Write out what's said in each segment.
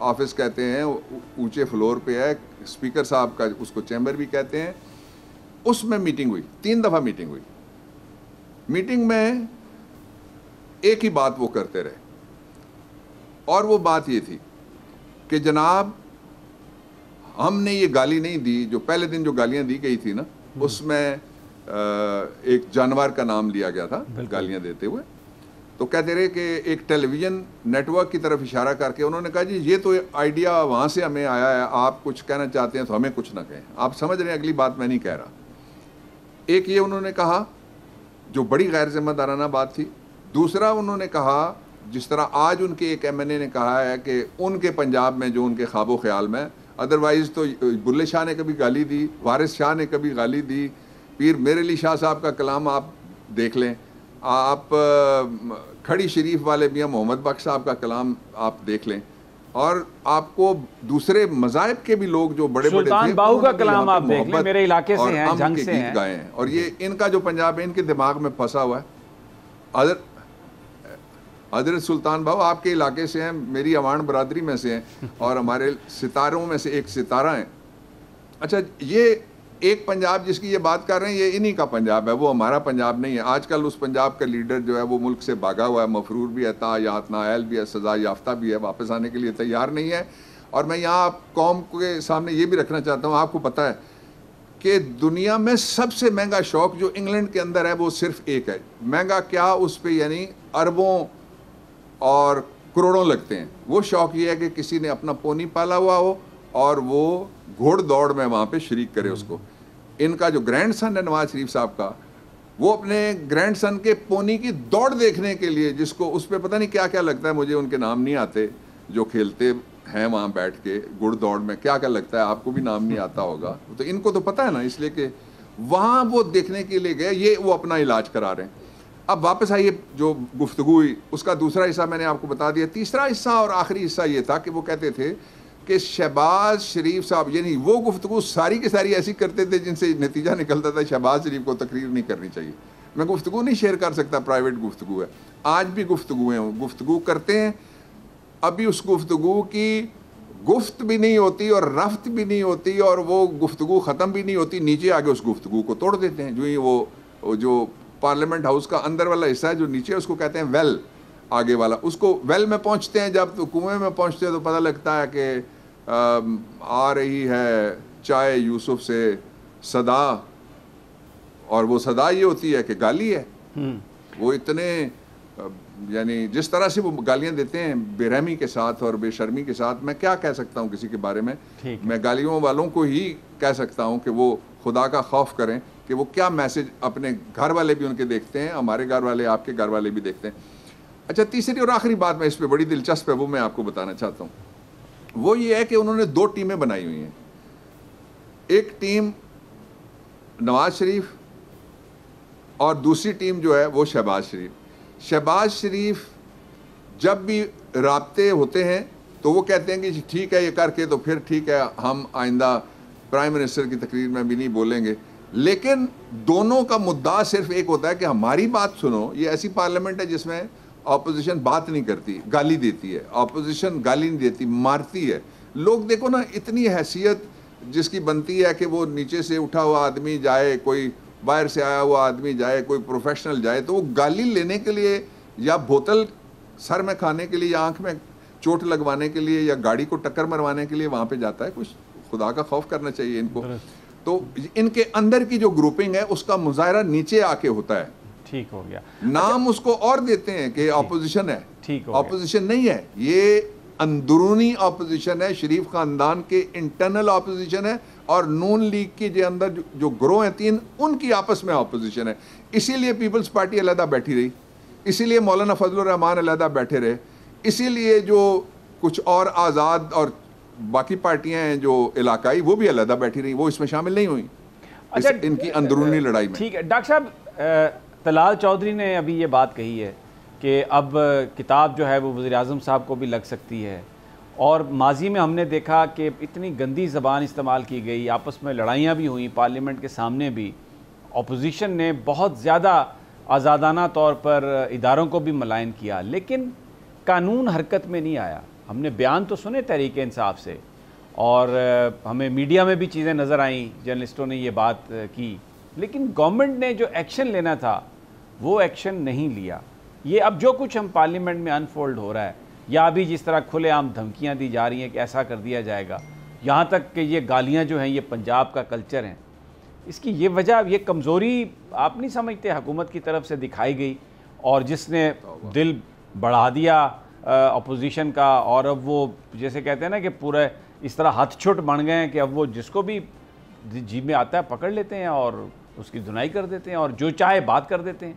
Office کہتے ہیں, اونچے فلور پہ ہے, اسپیکر صاحب کا اس کو چیمبر بھی کہتے ہیں. اس میں میٹنگ ہوئی, 3 دفعہ میٹنگ ہوئی. میٹنگ میں ایک ہی بات وہ کرتے رہے, اور وہ بات یہ تھی کہ جناب ہم نے یہ گالی نہیں دی, جو پہلے دن جو گالیاں دی گئی تھی نا, اس میں ایک جانور کا نام لیا گیا تھا گالیاں دیتے ہوئے. تو کہتے رہے کہ ایک ٹیلی ویژن نیٹ ورک کی طرف اشارہ کر کے انہوں نے کہا جی یہ تو آئیڈیا وہاں سے ہمیں آیا ہے, آپ کچھ کہنا چاہتے ہیں تو ہمیں کچھ نہ کہیں. آپ سمجھ رہے ہیں اگلی بات میں نہیں کہہ رہا. ایک یہ انہوں نے کہا جو بڑی غیر ذمہ دارانہ بات تھی. دوسرا انہوں نے کہا جس طرح آج ان کے ایک ایم این اے نے کہا ہے کہ ان کے پنجاب میں جو ان کے خواب و خیال میں, ادروائز تو بلے شاہ نے کبھی گالی دی, وارث شاہ نے کبھی گالی دی, پیر میر علی شاہ صاحب کا کلام آپ دیکھ لیں, آپ کھڑی شریف والے میاں محمد بخش صاحب کا کلام آپ دیکھ لیں, اور آپ کو دوسرے مذاہب کے بھی لوگ جو بڑے بڑے سلطان باہو کا کلام آپ دیکھ لیں, میرے علاقے سے ہیں, جنگ سے ہیں, گائے ہیں. اور یہ ان کا جو پنجاب ہے ان کے دماغ میں پھنسا ہوا ہے. حضرت سلطان باہو آپ کے علاقے سے ہیں, میری اوان برادری میں سے ہیں, اور ہمارے ستاروں میں سے ایک ستارہ ہیں. اچھا یہ ایک پنجاب جس کی یہ بات کر رہے ہیں یہ انہی کا پنجاب ہے, وہ ہمارا پنجاب نہیں ہے. آج کل اس پنجاب کا لیڈر جو ہے وہ ملک سے بھاگا ہوا ہے, مفرور بھی ہے, تایات نائل بھی ہے, سزا یافتہ بھی ہے, واپس آنے کے لیے تیار نہیں ہے. اور میں یہاں قوم کے سامنے یہ بھی رکھنا چاہتا ہوں, آپ کو پتہ ہے کہ دنیا میں سب سے مہنگا شوق جو انگلینڈ کے اندر ہے وہ صرف ایک ہے. مہنگا کیا, اس پہ یعنی اربوں اور کروڑوں لگتے ہیں. وہ شوق یہ ہے کہ کسی نے اپنا پونی پالا ہوا ہو اور وہ گھوڑ دوڑ میں وہاں پہ شریک کرے اس کو. ان کا جو گرینڈ سن ہے نواز شریف صاحب کا, وہ اپنے گرینڈ سن کے پونی کی دوڑ دیکھنے کے لیے, جس کو اس پہ پتہ نہیں کیا کیا لگتا ہے, مجھے ان کے نام نہیں آتے, جو کھیلتے ہیں وہاں بیٹھ کے گھڑ دوڑ میں کیا کیا لگتا ہے, آپ کو بھی نام نہیں آتا ہوگا, تو ان کو تو پتہ ہے نا, اس لیے کہ وہاں وہ دیکھنے کے لیے گئے, یہ وہ اپنا علاج کرا رہے ہیں. اب واپس آئیے جو گفتگو ہوئی, اس کا دوسرا حصہ میں نے آپ کو بتا دیا. تیسرا حصہ اور آخری حصہ یہ تھا کہ وہ کہتے تھے کہ شہباز شریف صاحب, یعنی وہ گفتگو ساری کی ساری ایسی کرتے تھے جن سے نتیجہ نکلتا تھا شہباز شریف کو تقریر نہیں کرنی چاہیے. میں گفتگو نہیں شیئر کر سکتا, پرائیویٹ گفتگو ہے. آج بھی گفتگو کرتے ہیں, ابھی اس گفتگو کی گفت بھی نہیں ہوتی اور رفت بھی نہیں ہوتی, اور وہ گفتگو ختم بھی نہیں ہوتی, نیچے آگے اس گفتگو کو توڑ دیتے ہیں. جو ہی وہ جو پارلیمنٹ ہاؤس کا اندر والا حصہ ہے جو نیچے, اس کو کہتے ہیں ویل, آگے والا, اس کو ویل میں پہنچتے ہیں, جب تو کنویں میں پہنچتے ہیں تو پتہ لگتا ہے کہ آ رہی ہے چائے یوسف سے صدا, اور وہ صدا یہ ہوتی ہے کہ گالی ہے. وہ اتنے یعنی جس طرح سے وہ گالیاں دیتے ہیں بے رحمی کے ساتھ اور بے شرمی کے ساتھ, میں کیا کہہ سکتا ہوں کسی کے بارے میں. میں گالیوں والوں کو ہی کہہ سکتا ہوں کہ وہ خدا کا خوف کریں کہ وہ کیا میسج, اپنے گھر والے بھی ان کے دیکھتے ہیں, ہمارے گھر والے آپ کے گھر والے بھی دیکھتے ہیں. اچھا تیسری اور آخری بات میں اس پہ بڑی دلچسپ ہے, وہ میں آپ کو بتانا چاہتا ہوں. وہ یہ ہے کہ انہوں نے 2 ٹیمیں بنائی ہوئی ہیں. ایک ٹیم نواز شریف اور دوسری ٹیم جو ہے وہ شہباز شریف. شہباز شریف جب بھی رابطے ہوتے ہیں تو وہ کہتے ہیں کہ ٹھیک ہے یہ کر کے, تو پھر ٹھیک ہے ہم آئندہ پرائم منسٹر کی تقریر میں بھی نہیں بولیں گے. لیکن دونوں کا مدعا صرف ایک ہوتا ہے کہ ہماری بات سنو. یہ ایسی پارلیمنٹ ہے جس میں اپوزیشن بات نہیں کرتی, گالی دیتی ہے. اپوزیشن گالی نہیں دیتی, مارتی ہے. لوگ دیکھو نا, اتنی حیثیت جس کی بنتی ہے کہ وہ نیچے سے اٹھا ہوا آدمی جائے, کوئی باہر سے آیا ہوا آدمی جائے, کوئی پروفیشنل جائے, تو وہ گالی لینے کے لیے یا بوتل سر میں کھانے کے لیے یا آنکھ میں چوٹ لگوانے کے لیے یا گاڑی کو ٹکر مروانے کے لیے وہاں پہ جاتا ہے. کچھ خدا کا خوف کرنا چاہیے ان کو. تو ان کے اندر کی جو گروپنگ ہے اس کا مظاہرہ نیچے آ کے ہوتا ہے. ٹھیک ہو گیا. نام اس کو اور دیتے ہیں کہ اپوزیشن ہے, اپوزیشن نہیں ہے, یہ اندرونی اپوزیشن ہے, شریف خاندان کے انٹرنل اپوزیشن ہے, اور نون لیگ کی جو اندر جو گروہ ہیں 3, ان کی آپس میں اپوزیشن ہے. اسی لیے پیپلز پارٹی علیحدہ بیٹھی رہی, اسی لیے مولانا فضل الرحمان علیحدہ بیٹھے رہے, اسی لیے جو کچھ اور آزاد اور باقی پارٹیاں ہیں جو علاقائی وہ بھی علیحدہ بیٹھی رہی, وہ اس میں شامل نہیں ہوئی ان کی اندرونی لڑائی میں. ٹھیک ہے ڈاکٹر صاحب, طلال چودھری نے ابھی یہ بات کہی ہے کہ اب کتاب جو ہے وہ وزیر اعظم صاحب کو بھی لگ سکتی ہے, اور ماضی میں ہم نے دیکھا کہ اتنی گندی زبان استعمال کی گئی, آپس میں لڑائیاں بھی ہوئیں پارلیمنٹ کے سامنے بھی, اپوزیشن نے بہت زیادہ آزادانہ طور پر اداروں کو بھی ملائن کیا, لیکن قانون حرکت میں نہیں آیا. ہم نے بیان تو سنے تحریک انصاف سے اور ہمیں میڈیا میں بھی چیزیں نظر آئیں، جرنلسٹوں نے یہ بات کی، لیکن گورنمنٹ نے جو ایکشن لینا تھا وہ ایکشن نہیں لیا۔ یہ اب جو کچھ ہم پارلیمنٹ میں انفولڈ ہو رہا ہے، یا ابھی جس طرح کھلے عام دھمکیاں دی جا رہی ہیں کہ ایسا کر دیا جائے گا، یہاں تک کہ یہ گالیاں جو ہیں یہ پنجاب کا کلچر ہیں، اس کی یہ وجہ، یہ کمزوری آپ نہیں سمجھتے حکومت کی طرف سے دکھائی گئی، اور جس نے دل بڑھا دیا اپوزیشن کا، اور اب وہ جیسے کہتے ہیں نا کہ پورے اس طرح ہتھ چھٹ بن گئے ہیں کہ اب وہ جس کو بھی جیب میں آتا ہے پکڑ لیتے ہیں اور اس کی دھنائی کر دیتے ہیں اور جو چاہے بات کر دیتے ہیں۔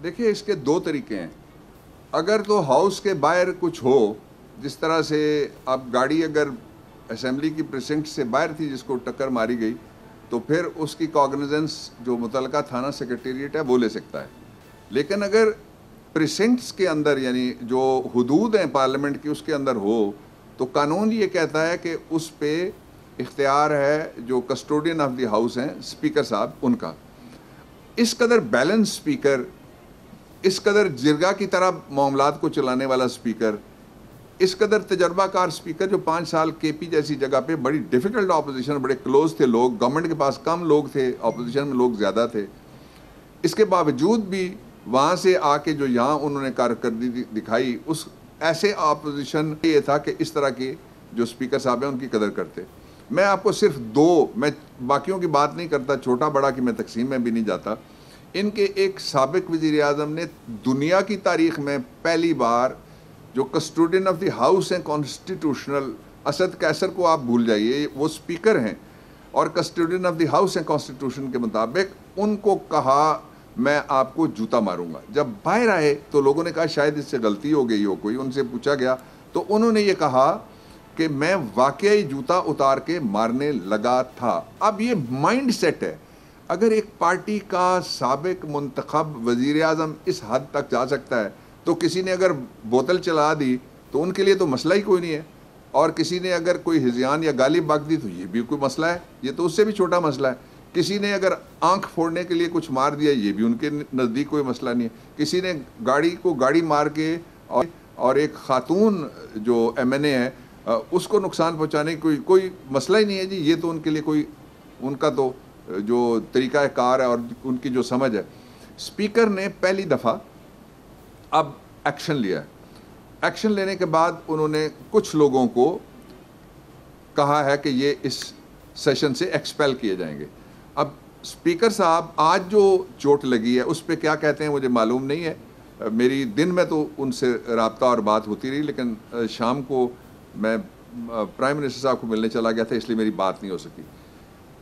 دیکھیے اس کے دو طریقے ہیں۔ اگر تو ہاؤس کے باہر کچھ ہو، جس طرح سے اب گاڑی اگر اسمبلی کی پریسنکٹ سے باہر تھی جس کو ٹکر ماری گئی، تو پھر اس کی کاگنیزنس جو متعلقہ تھانہ سیکریٹریٹ ہے وہ لے سکتا ہے۔ لیکن اگر پریسنکٹس کے اندر، یعنی جو حدود ہیں پارلیمنٹ کی، اس کے اندر ہو، تو قانون یہ کہتا ہے کہ اس پہ اختیار ہے جو کسٹوڈین آف دی ہاؤس ہیں اسپیکر صاحب، ان کا۔ اس قدر بیلنس اسپیکر، اس قدر جرگہ کی طرح معاملات کو چلانے والا اسپیکر، اس قدر تجربہ کار اسپیکر جو 5 سال کے پی جیسی جگہ پہ بڑی ڈیفیکلٹ اپوزیشن، بڑے کلوز تھے لوگ، گورنمنٹ کے پاس کم لوگ تھے، اپوزیشن میں لوگ زیادہ تھے، اس کے باوجود بھی وہاں سے آ کے جو یہاں انہوں نے کارکردگی دکھائی، اس ایسے اپوزیشن یہ تھا کہ اس طرح کے جو اسپیکر صاحب ہیں ان کی قدر کرتے۔ میں آپ کو صرف میں باقیوں کی بات نہیں کرتا، چھوٹا بڑا کی میں تقسیم میں بھی نہیں جاتا۔ ان کے ایک سابق وزیر اعظم نے دنیا کی تاریخ میں پہلی بار جو کسٹوڈین آف دی ہاؤس ہیں کانسٹیٹیوشنل، اسد کیسر کو آپ بھول جائیے، وہ اسپیکر ہیں اور کسٹوڈین آف دی ہاؤس ہیں کانسٹیٹیوشن کے مطابق، ان کو کہا میں آپ کو جوتا ماروں گا۔ جب باہر آئے تو لوگوں نے کہا شاید اس سے غلطی ہو گئی ہو کوئی، ان سے پوچھا گیا تو انہوں نے یہ کہا کہ میں واقعی جوتا اتار کے مارنے لگا تھا۔ اب یہ مائنڈ سیٹ ہے۔ اگر ایک پارٹی کا سابق منتخب وزیر اعظم اس حد تک جا سکتا ہے تو کسی نے اگر بوتل چلا دی تو ان کے لیے تو مسئلہ ہی کوئی نہیں ہے، اور کسی نے اگر کوئی ہذیان یا گالی بک دی تو یہ بھی کوئی مسئلہ ہے، یہ تو اس سے بھی چھوٹا مسئلہ ہے۔ کسی نے اگر آنکھ پھوڑنے کے لیے کچھ مار دیا، یہ بھی ان کے نزدیک کوئی مسئلہ نہیں ہے۔ کسی نے گاڑی مار کے اور ایک خاتون جو ایم این اے ہے اس کو نقصان پہنچانے کی کوئی مسئلہ ہی نہیں ہے جی، یہ تو ان کے لیے کوئی، ان کا تو جو طریقہ کار ہے اور ان کی جو سمجھ ہے۔ اسپیکر نے پہلی دفعہ اب ایکشن لیا ہے۔ ایکشن لینے کے بعد انہوں نے کچھ لوگوں کو کہا ہے کہ یہ اس سیشن سے ایکسپیل کیے جائیں گے۔ اب اسپیکر صاحب آج جو چوٹ لگی ہے اس پہ کیا کہتے ہیں مجھے معلوم نہیں ہے، میری دن میں تو ان سے رابطہ اور بات ہوتی رہی، لیکن شام کو میں پرائم منسٹر صاحب کو ملنے چلا گیا تھا، اس لیے میری بات نہیں ہو سکی۔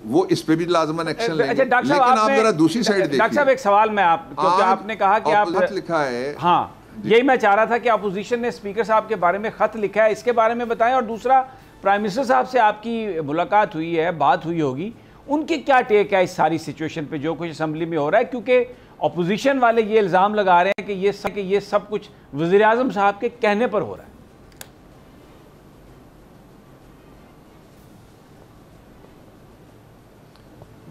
وہ اس پہ بھی لازماً ایکشن لیں گے، لیکن آپ ذرا دوسری سائڈ دیکھیے۔ ڈاکٹر صاحب ایک سوال میں کیونکہ آپ نے کہا کہ آپ خط لکھا ہے، ہاں یہی میں چاہ رہا تھا کہ اپوزیشن نے اسپیکر صاحب کے بارے میں خط لکھا ہے، اس کے بارے میں بتائیں، اور دوسرا پرائم منسٹر صاحب سے آپ کی ملاقات ہوئی ہے، بات ہوئی ہوگی، ان کی کیا ٹیک ہے اس ساری سچویشن پہ جو کچھ اسمبلی میں ہو رہا ہے، کیونکہ اپوزیشن والے یہ الزام لگا رہے ہیں کہ یہ سب کچھ وزیر اعظم صاحب کے کہنے پر ہو رہا ہے۔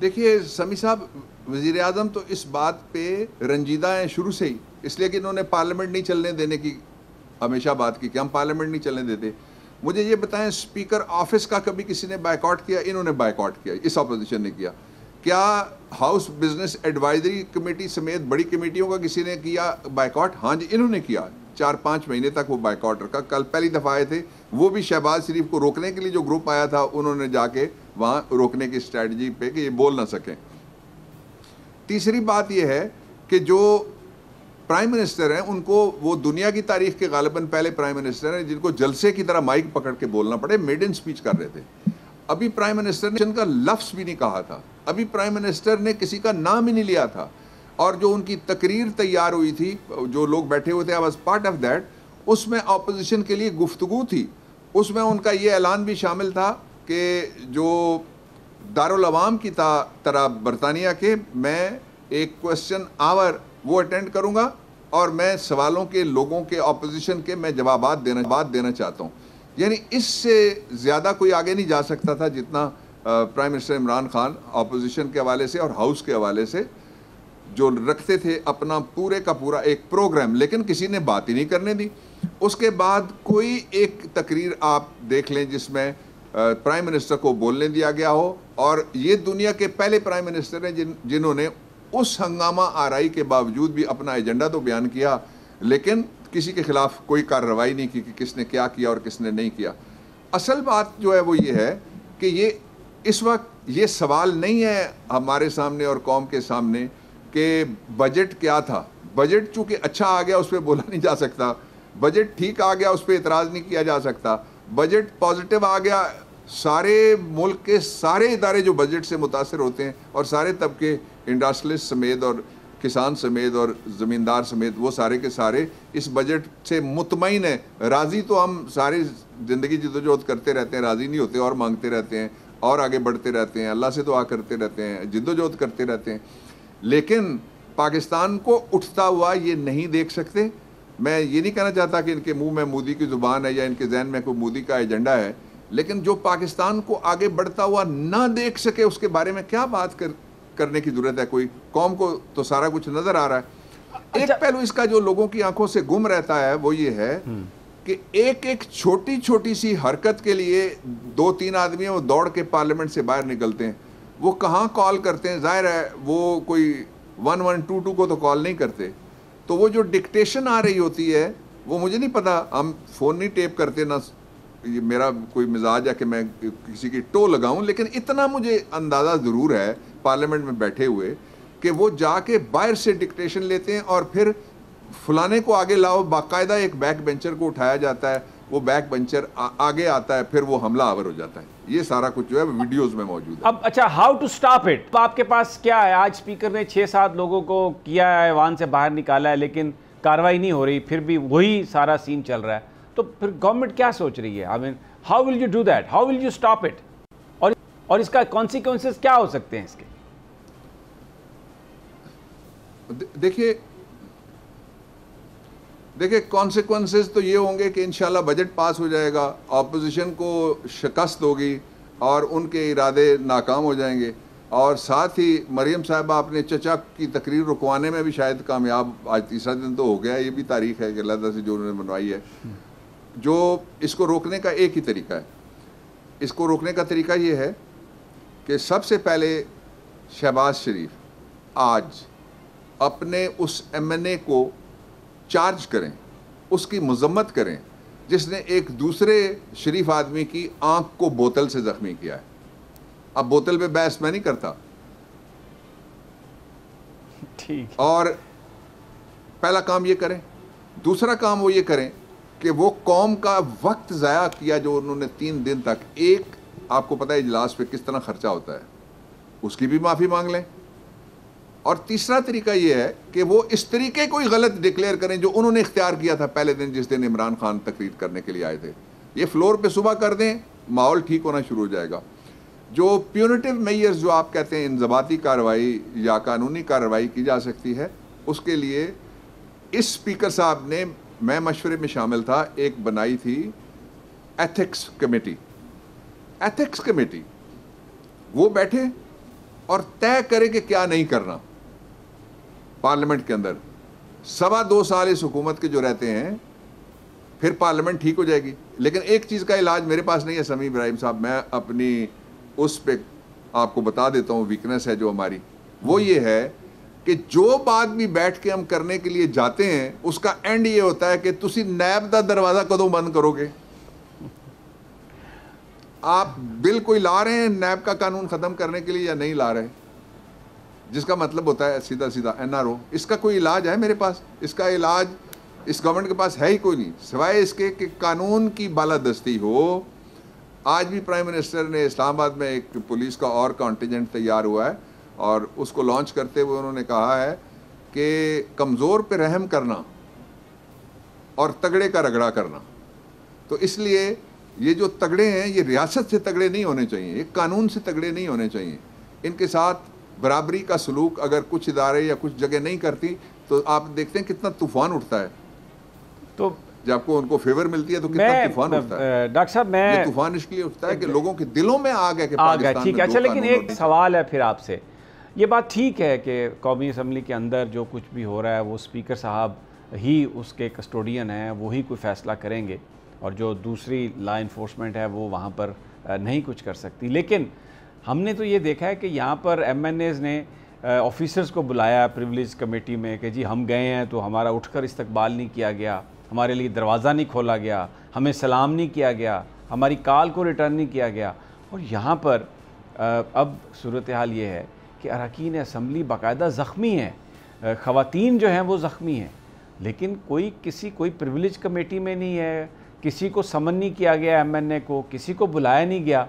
دیکھیے سمیع صاحب، وزیر اعظم تو اس بات پہ رنجیدہ ہیں شروع سے ہی، اس لیے کہ انہوں نے پارلیمنٹ نہیں چلنے دینے کی ہمیشہ بات کی کہ ہم پارلیمنٹ نہیں چلنے دیتے۔ مجھے یہ بتائیں اسپیکر آفس کا کبھی کسی نے بائیکاٹ کیا؟ انہوں نے بائیکاٹ کیا، اس اپوزیشن نے کیا۔ کیا ہاؤس بزنس ایڈوائزری کمیٹی سمیت بڑی کمیٹیوں کا کسی نے کیا بائیکاٹ؟ ہاں جی انہوں نے کیا، 4-5 مہینے تک وہ بائیکاٹ رکھا۔ کل پہلی دفعہ آئے تھے، وہ بھی شہباز شریف کو روکنے کے لیے جو گروپ آیا تھا انہوں نے جا کے وہاں روکنے کی اسٹریٹجی پہ کہ یہ بول نہ سکیں۔ تیسری بات یہ ہے کہ جو پرائم منسٹر ہیں ان کو، وہ دنیا کی تاریخ کے غالباً پہلے پرائم منسٹر ہیں جن کو جلسے کی طرح مائک پکڑ کے بولنا پڑے، میڈن سپیچ کر رہے تھے۔ ابھی پرائم منسٹر نے ان کا لفظ بھی نہیں کہا تھا، ابھی پرائم منسٹر نے کسی کا نام ہی نہیں لیا تھا، اور جو ان کی تقریر تیار ہوئی تھی، جو لوگ بیٹھے ہوئے تھے، I was part of that، اس میں اپوزیشن کے لیے گفتگو تھی، اس میں ان کا یہ اعلان بھی شامل تھا کہ جو دارالعوام کی طرح برطانیہ کے، میں ایک کوسچن آور وہ اٹینڈ کروں گا اور میں سوالوں کے لوگوں کے اپوزیشن کے میں جوابات دینا چاہتا ہوں۔ یعنی اس سے زیادہ کوئی آگے نہیں جا سکتا تھا جتنا prime minister Imran Khan opposition کے حوالے سے اور ہاؤس کے حوالے سے۔ جو رکھتے تھے اپنا پورے کا پورا ایک پروگرام، لیکن کسی نے بات ہی نہیں کرنے دی۔ اس کے بعد کوئی ایک تقریر آپ دیکھ لیں جس میں پرائم منسٹر کو بولنے دیا گیا ہو، اور یہ دنیا کے پہلے پرائم منسٹر ہیں جنہوں نے اس ہنگامہ آرائی کے باوجود بھی اپنا ایجنڈا تو بیان کیا، لیکن کسی کے خلاف کوئی کارروائی نہیں کی کہ کس نے کیا کیا اور کس نے نہیں کیا۔ اصل بات جو ہے وہ یہ ہے کہ یہ اس وقت یہ سوال نہیں ہے ہمارے سامنے اور قوم کے سامنے کہ بجٹ کیا تھا۔ بجٹ چونکہ اچھا آ گیا اس پہ بولا نہیں جا سکتا، بجٹ ٹھیک آ گیا اس پہ اعتراض نہیں کیا جا سکتا، بجٹ پازیٹیو آ گیا، سارے ملک کے سارے ادارے جو بجٹ سے متاثر ہوتے ہیں اور سارے طبقے انڈسٹریلسٹ سمیت اور کسان سمیت اور زمیندار سمیت وہ سارے کے سارے اس بجٹ سے مطمئن ہیں۔ راضی تو ہم ساری زندگی جدوجہد کرتے رہتے ہیں، راضی نہیں ہوتے اور مانگتے رہتے ہیں اور آگے بڑھتے رہتے ہیں، اللہ سے دعا کرتے رہتے ہیں، جدوجہد کرتے رہتے ہیں، لیکن پاکستان کو اٹھتا ہوا یہ نہیں دیکھ سکتے۔ میں یہ نہیں کہنا چاہتا کہ ان کے منہ میں مودی کی زبان ہے یا ان کے ذہن میں کوئی مودی کا ایجنڈا ہے، لیکن جو پاکستان کو آگے بڑھتا ہوا نہ دیکھ سکے اس کے بارے میں کیا بات کرنے کی ضرورت ہے؟ کوئی قوم کو تو سارا کچھ نظر آ رہا ہے۔ ایک پہلو اس کا جو لوگوں کی آنکھوں سے گم رہتا ہے وہ یہ ہے کہ ایک ایک چھوٹی چھوٹی سی حرکت کے لیے 2-3 آدمی وہ دوڑ کے پارلیمنٹ سے باہر نکلتے ہیں۔ وہ کہاں کال کرتے ہیں؟ ظاہر ہے وہ کوئی 1122 کو تو کال نہیں کرتے۔ تو وہ جو ڈکٹیشن آ رہی ہوتی ہے وہ مجھے نہیں پتا، ہم فون نہیں ٹیپ کرتے، نہ یہ میرا کوئی مزاج ہے کہ میں کسی کی ٹو لگاؤں، لیکن اتنا مجھے اندازہ ضرور ہے پارلیمنٹ میں بیٹھے ہوئے کہ وہ جا کے باہر سے ڈکٹیشن لیتے ہیں اور پھر فلانے کو آگے لاؤ، باقاعدہ ایک بیک بینچر کو اٹھایا جاتا ہے، وہ بیک بینچر آگے آتا ہے، پھر وہ حملہ آور ہو جاتا ہے۔ یہ سارا کچھ جو ہے ویڈیوز میں موجود ہے۔ اب اچھا، ہاؤ ٹو سٹاپ اٹ؟ آپ کے پاس کیا ہے؟ آج اسپیکر نے 6-7 لوگوں کو کیا ہے، ایوان سے باہر نکالا ہے، لیکن کاروائی نہیں ہو رہی، پھر بھی وہی سارا سین چل رہا ہے، تو پھر گورنمنٹ کیا سوچ رہی ہے؟ I mean how will you do that? How will you stop it? اور اس کا کانسیکوینسز کیا ہو سکتے ہیں اس کے؟ دیکھیں کانسیکوینسز تو یہ ہوں گے کہ انشاءاللہ بجٹ پاس ہو جائے گا، اپوزیشن کو شکست ہوگی اور ان کے ارادے ناکام ہو جائیں گے، اور ساتھ ہی مریم صاحبہ اپنے چچا کی تقریر رکوانے میں بھی شاید کامیاب، آج تیسرا دن تو ہو گیا، یہ بھی تاریخ ہے کہ اللہ تعالیٰ سے جو انہوں نے بنوائی ہے۔ جو اس کو روکنے کا ایک ہی طریقہ ہے، اس کو روکنے کا طریقہ یہ ہے کہ سب سے پہلے شہباز شریف آج اپنے اس ایم این اے کو چارج کریں، اس کی مذمت کریں جس نے ایک دوسرے شریف آدمی کی آنکھ کو بوتل سے زخمی کیا ہے۔ اب بوتل پہ بحث میں نہیں کرتا، ٹھیک، اور پہلا کام یہ کریں۔ دوسرا کام وہ یہ کریں کہ وہ قوم کا وقت ضائع کیا جو انہوں نے 3 دن تک، ایک آپ کو پتہ ہے اجلاس پہ کس طرح خرچہ ہوتا ہے، اس کی بھی معافی مانگ لیں، اور تیسرا طریقہ یہ ہے کہ وہ اس طریقے کو ہی غلط ڈکلیئر کریں جو انہوں نے اختیار کیا تھا پہلے دن، جس دن عمران خان تقریر کرنے کے لیے آئے تھے۔ یہ فلور پہ صبح کر دیں، ماحول ٹھیک ہونا شروع ہو جائے گا۔ جو پیونیٹیو میئرز جو آپ کہتے ہیں انضباطی کارروائی یا قانونی کارروائی کی جا سکتی ہے، اس کے لیے اس اسپیکر صاحب نے، میں مشورے میں شامل تھا، ایک بنائی تھی ایتھکس کمیٹی۔ ایتھکس کمیٹی وہ بیٹھے اور طے کرے کہ کیا نہیں کرنا پارلیمنٹ کے اندر۔ 2.25 سال اس حکومت کے جو رہتے ہیں، پھر پارلیمنٹ ٹھیک ہو جائے گی۔ لیکن ایک چیز کا علاج میرے پاس نہیں ہے سمیع ابراہیم صاحب، میں اپنی اس پہ آپ کو بتا دیتا ہوں، ویکنس ہے جو ہماری، وہ یہ ہے کہ جو بات بھی بیٹھ کے ہم کرنے کے لیے جاتے ہیں اس کا اینڈ یہ ہوتا ہے کہ تسی نیب دا دروازہ کدوں بند کرو گے؟ آپ بل کوئی لا رہے ہیں نیب کا قانون ختم کرنے کے لیے یا نہیں لا رہے، جس کا مطلب ہوتا ہے سیدھا سیدھا این آر او۔ اس کا کوئی علاج ہے میرے پاس؟ اس کا علاج اس گورنمنٹ کے پاس ہے ہی کوئی نہیں، سوائے اس کے کہ قانون کی بالادستی ہو۔ آج بھی پرائم منسٹر نے اسلام آباد میں ایک پولیس کا اور کانٹینجنٹ تیار ہوا ہے، اور اس کو لانچ کرتے ہوئے انہوں نے کہا ہے کہ کمزور پہ رحم کرنا اور تگڑے کا رگڑا کرنا۔ تو اس لیے یہ جو تگڑے ہیں یہ ریاست سے تگڑے نہیں ہونے چاہیے، یہ قانون سے تگڑے نہیں ہونے چاہیے۔ ان کے ساتھ برابری کا سلوک اگر کچھ ادارے یا کچھ جگہ نہیں کرتی تو آپ دیکھتے ہیں کتنا طوفان اٹھتا ہے، تو جب کو ان کو فیور ملتی ہے تو کتنا طوفان اٹھتا ہے۔ ڈاکٹر صاحب، یہ طوفان اس لیے اٹھتا ہے کہ لوگوں کے دلوں میں آگ ہے کہ آ گیا، ٹھیک ہے۔ اچھا، لیکن ایک سوال ہے پھر آپ سے، یہ بات ٹھیک ہے کہ قومی اسمبلی کے اندر جو کچھ بھی ہو رہا ہے وہ اسپیکر صاحب ہی اس کے کسٹوڈین ہیں، وہی کوئی فیصلہ کریں گے، اور جو دوسری لا انفورسمنٹ ہے وہ وہاں پر نہیں کچھ کر سکتی. لیکن ہم نے تو یہ دیکھا ہے کہ یہاں پر ایم این ایز نے آفیسرز کو بلایا پریولیج کمیٹی میں کہ جی ہم گئے ہیں تو ہمارا اٹھ کر استقبال نہیں کیا گیا، ہمارے لیے دروازہ نہیں کھولا گیا، ہمیں سلام نہیں کیا گیا، ہماری کال کو ریٹرن نہیں کیا گیا. اور یہاں پر اب صورتحال یہ ہے کہ اراکین اسمبلی باقاعدہ زخمی ہیں، خواتین جو ہیں وہ زخمی ہیں، لیکن کوئی پریولیج کمیٹی میں نہیں ہے، کسی کو سمن نہیں کیا گیا، ایم این اے کو کسی کو بلایا نہیں گیا.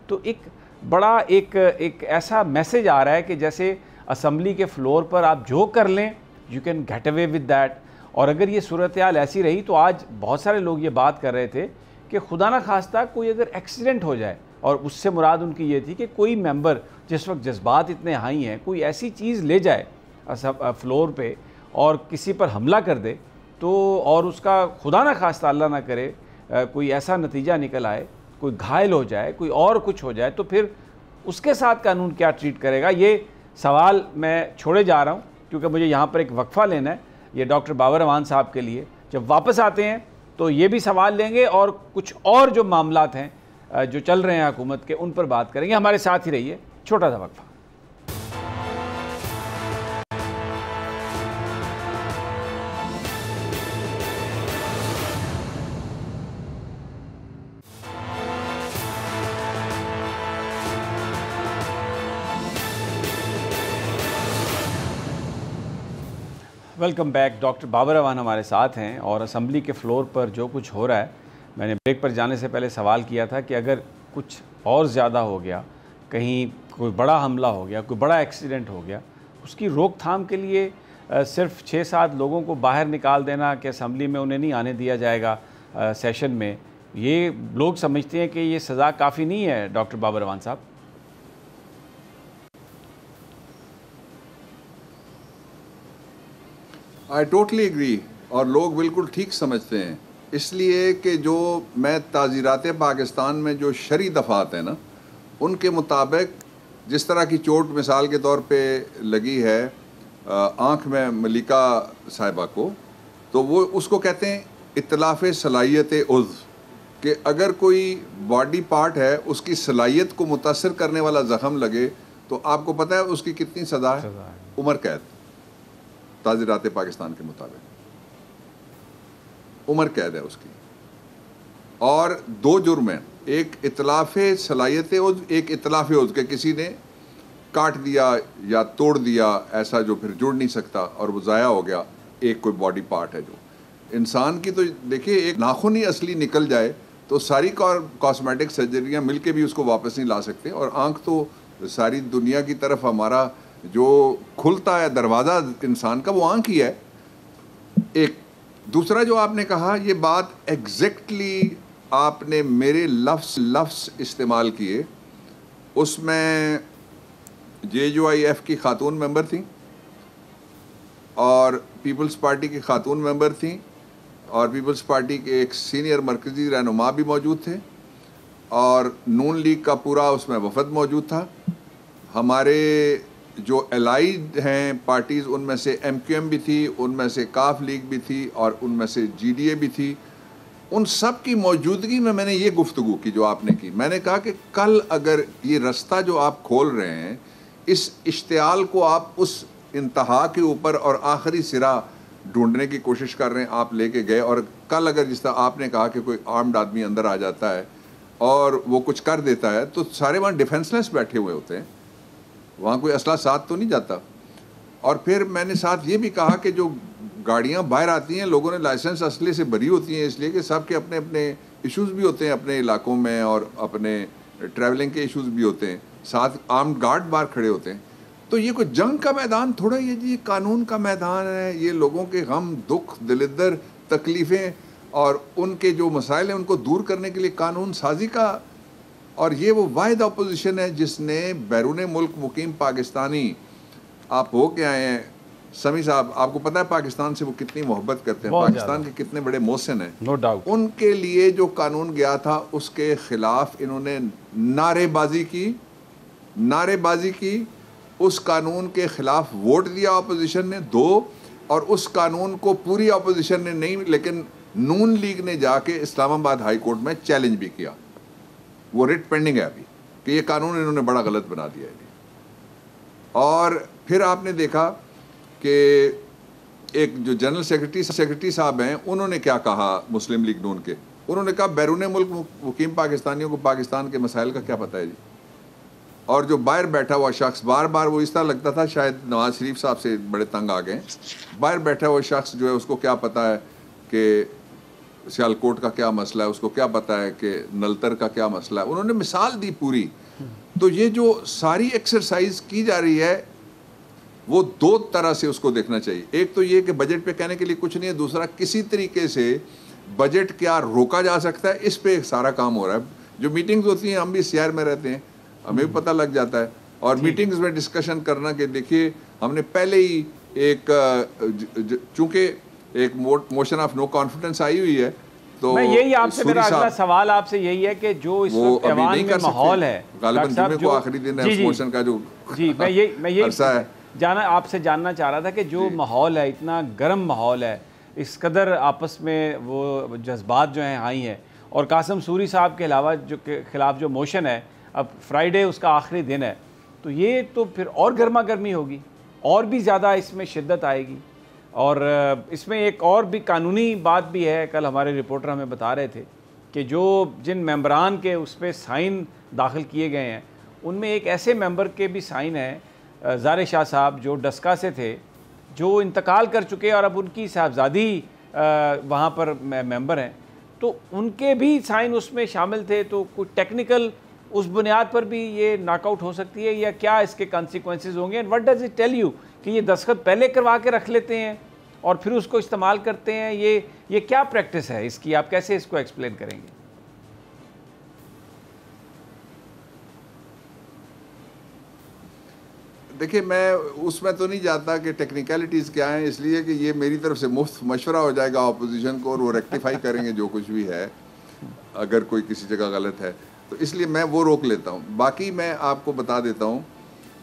تو ایک بڑا ایک ایسا میسج آ رہا ہے کہ جیسے اسمبلی کے فلور پر آپ جو کر لیں you can get away with that. اور اگر یہ صورتحال ایسی رہی تو آج بہت سارے لوگ یہ بات کر رہے تھے کہ خدا نہ خواستہ کوئی اگر ایکسیڈنٹ ہو جائے، اور اس سے مراد ان کی یہ تھی کہ کوئی ممبر جس وقت جذبات اتنے ہائی ہیں کوئی ایسی چیز لے جائے فلور پہ اور کسی پر حملہ کر دے تو، اور اس کا خدا نہ خواستہ اللہ نہ کرے کوئی ایسا نتیجہ نکل آئے، کوئی گھائل ہو جائے، کوئی اور کچھ ہو جائے، تو پھر اس کے ساتھ قانون کیا ٹریٹ کرے گا؟ یہ سوال میں چھوڑے جا رہا ہوں کیونکہ مجھے یہاں پر ایک وقفہ لینا ہے، یہ ڈاکٹر بابر امان صاحب کے لیے. جب واپس آتے ہیں تو یہ بھی سوال لیں گے اور کچھ اور جو معاملات ہیں جو چل رہے ہیں حکومت کے ان پر بات کریں گے. ہمارے ساتھ ہی رہیے، چھوٹا سا وقفہ. Welcome back. ڈاکٹر بابر امان ہمارے ساتھ ہیں، اور اسمبلی کے فلور پر جو کچھ ہو رہا ہے، میں نے بریک پر جانے سے پہلے سوال کیا تھا کہ اگر کچھ اور زیادہ ہو گیا، کہیں کوئی بڑا حملہ ہو گیا، کوئی بڑا ایکسیڈنٹ ہو گیا، اس کی روک تھام کے لیے صرف 6-7 لوگوں کو باہر نکال دینا کہ اسمبلی میں انہیں نہیں آنے دیا جائے گا سیشن میں، یہ لوگ سمجھتے ہیں کہ یہ سزا کافی نہیں ہے. ڈاکٹر بابر امان صاحب. آئی ٹوٹلی ایگری، اور لوگ بالکل ٹھیک سمجھتے ہیں، اس لیے کہ جو میں تعزیرات پاکستان میں جو شرعی دفعات ہیں نا، ان کے مطابق جس طرح کی چوٹ مثال کے طور پہ لگی ہے آنکھ میں ملیکہ صاحبہ کو، تو وہ اس کو کہتے ہیں اتلاف صلاحیت عضو، کہ اگر کوئی باڈی پارٹ ہے اس کی صلاحیت کو متاثر کرنے والا زخم لگے تو آپ کو پتہ ہے اس کی کتنی سزا ہے؟ عمر قید. تعزیرات پاکستان کے مطابق عمر قید ہے اس کی. اور 2 جرم ہیں، ایک اتلاف صلاحیت عضو، ایک اتلاف عضو کہ کسی نے کاٹ دیا یا توڑ دیا ایسا جو پھر جڑ نہیں سکتا اور وہ ضائع ہو گیا. ایک کوئی باڈی پارٹ ہے جو انسان کی، تو دیکھیے ایک ناخن ہی اصلی نکل جائے تو ساری کاسمیٹک سرجریاں مل کے بھی اس کو واپس نہیں لا سکتے. اور آنکھ تو ساری دنیا کی طرف ہمارا جو کھلتا ہے دروازہ انسان کا وہ آنکھ ہی ہے. ایک دوسرا جو آپ نے کہا، یہ بات ایگزیکٹلی آپ نے میرے لفظ استعمال کیے. اس میں JUIF کی خاتون ممبر تھیں اور پیپلز پارٹی کی خاتون ممبر تھیں، اور پیپلز پارٹی کے ایک سینئر مرکزی رہنما بھی موجود تھے، اور نون لیگ کا پورا اس میں وفد موجود تھا. ہمارے جو الائیڈ ہیں پارٹیز، ان میں سے MQM بھی تھی، ان میں سے کاف لیگ بھی تھی، اور ان میں سے GDA بھی تھی. ان سب کی موجودگی میں نے یہ گفتگو کی جو آپ نے کی. میں نے کہا کہ کل اگر یہ رستہ جو آپ کھول رہے ہیں، اس اشتعال کو آپ اس انتہا کے اوپر اور آخری سرا ڈھونڈنے کی کوشش کر رہے ہیں، آپ لے کے گئے، اور کل اگر جس طرح آپ نے کہا کہ کوئی آرمڈ آدمی اندر آ جاتا ہے اور وہ کچھ کر دیتا ہے تو سارے وہاں ڈیفنس لیس بیٹھے ہوئے ہوتے ہیں، وہاں کوئی اسلحہ ساتھ تو نہیں جاتا. اور پھر میں نے ساتھ یہ بھی کہا کہ جو گاڑیاں باہر آتی ہیں، لوگوں نے لائسنس اسلحے سے بری ہوتی ہیں، اس لیے کہ سب کے اپنے اپنے ایشوز بھی ہوتے ہیں اپنے علاقوں میں، اور اپنے ٹریولنگ کے ایشوز بھی ہوتے ہیں، ساتھ آرمڈ گارڈ باہر کھڑے ہوتے ہیں. تو یہ کوئی جنگ کا میدان تھوڑا ہی ہے جی، یہ قانون کا میدان ہے. یہ لوگوں کے غم، دکھ، دلدر، تکلیفیں اور ان کے جو مسائل ہیں ان کو دور کرنے کے لیے قانون سازی کا. اور یہ وہ واحد اپوزیشن ہے جس نے بیرون ملک مقیم پاکستانی، آپ ہو کے آئے ہیں سمی صاحب، آپ کو پتہ ہے پاکستان سے وہ کتنی محبت کرتے ہیں، پاکستان کے کتنے بڑے محسن ہیں. No doubt. ان کے لیے جو قانون گیا تھا اس کے خلاف انہوں نے نعرے بازی کی، اس قانون کے خلاف ووٹ دیا اپوزیشن نے 2، اور اس قانون کو پوری اپوزیشن نے نہیں لیکن نون لیگ نے جا کے اسلام آباد ہائی کورٹ میں چیلنج بھی کیا. وہ ریٹ پینڈنگ ہے ابھی کہ یہ قانون انہوں نے بڑا غلط بنا دیا ہے. اور پھر آپ نے دیکھا کہ ایک جو جنرل سیکرٹری صاحب ہیں انہوں نے کیا کہا مسلم لیگ نون کے. انہوں نے کہا بیرون ملک مقیم پاکستانیوں کو پاکستان کے مسائل کا کیا پتہ ہے جی. اور جو باہر بیٹھا ہوا شخص بار بار وہ اس طرح لگتا تھا شاید نواز شریف صاحب سے بڑے تنگ آ گئے. باہر بیٹھا ہوا شخص جو ہے اس کو کیا پتہ ہے کہ سیالکوٹ کا کیا مسئلہ ہے, اس کو کیا پتہ ہے کہ نلتر کا کیا مسئلہ ہے. انہوں نے مثال دی پوری. تو یہ جو ساری ایکسرسائز کی جا رہی ہے وہ 2 طرح سے اس کو دیکھنا چاہیے. ایک تو یہ کہ بجٹ پہ کہنے کے لیے کچھ نہیں ہے, دوسرا کسی طریقے سے بجٹ کیا روکا جا سکتا ہے, اس پہ سارا کام ہو رہا ہے. جو میٹنگز ہوتی ہیں, ہم بھی سیار میں رہتے ہیں, ہمیں بھی پتہ لگ جاتا ہے. اور میٹنگز میں ڈسکشن کرنا کہ دیکھیے ہم نے پہلے ہی ایک چونکہ ایک موشن آف نو کانفیڈنس آئی ہوئی ہے, تو میں یہی آپ سے میرا اگلا سوال آپ سے یہی ہے کہ جو اس وقت ایوان میں ماحول ہے, غالباً جمعے کو آخری دن ہے اس موشن کا جو میں یہی آپ سے جاننا چاہ رہا تھا کہ جو ماحول ہے, اتنا گرم ماحول ہے, اس قدر آپس میں وہ جذبات جو ہیں آئی ہیں, اور قاسم سوری صاحب کے علاوہ جو خلاف جو موشن ہے, اب فرائیڈے اس کا آخری دن ہے, تو یہ تو پھر اور گرما گرمی ہوگی, اور بھی زیادہ اس میں شدت آئے گی. اور اس میں ایک اور بھی قانونی بات بھی ہے. کل ہمارے رپورٹر ہمیں بتا رہے تھے کہ جو جن ممبران کے اس پہ سائن داخل کیے گئے ہیں, ان میں ایک ایسے ممبر کے بھی سائن ہیں, زار شاہ صاحب, جو ڈسکا سے تھے, جو انتقال کر چکے اور اب ان کی صاحبزادی وہاں پر ممبر ہیں, تو ان کے بھی سائن اس میں شامل تھے. تو کوئی ٹیکنیکل اس بنیاد پر بھی یہ ناک آؤٹ ہو سکتی ہے, یا کیا اس کے کانسیکوینسز ہوں گے؟ And what does it tell you کہ یہ دستخط پہلے کروا کے رکھ لیتے ہیں اور پھر اس کو استعمال کرتے ہیں, یہ کیا پریکٹس ہے اس کی؟ آپ کیسے اس کو ایکسپلین کریں گے؟ دیکھیں میں اس میں تو نہیں جاتا کہ ٹیکنیکلٹیز کیا ہیں, اس لیے کہ یہ میری طرف سے مفت مشورہ ہو جائے گا اپوزیشن کو, اور وہ ریکٹیفائی کریں گے جو کچھ بھی ہے اگر کوئی کسی جگہ غلط ہے, تو اس لیے میں وہ روک لیتا ہوں. باقی میں آپ کو بتا دیتا ہوں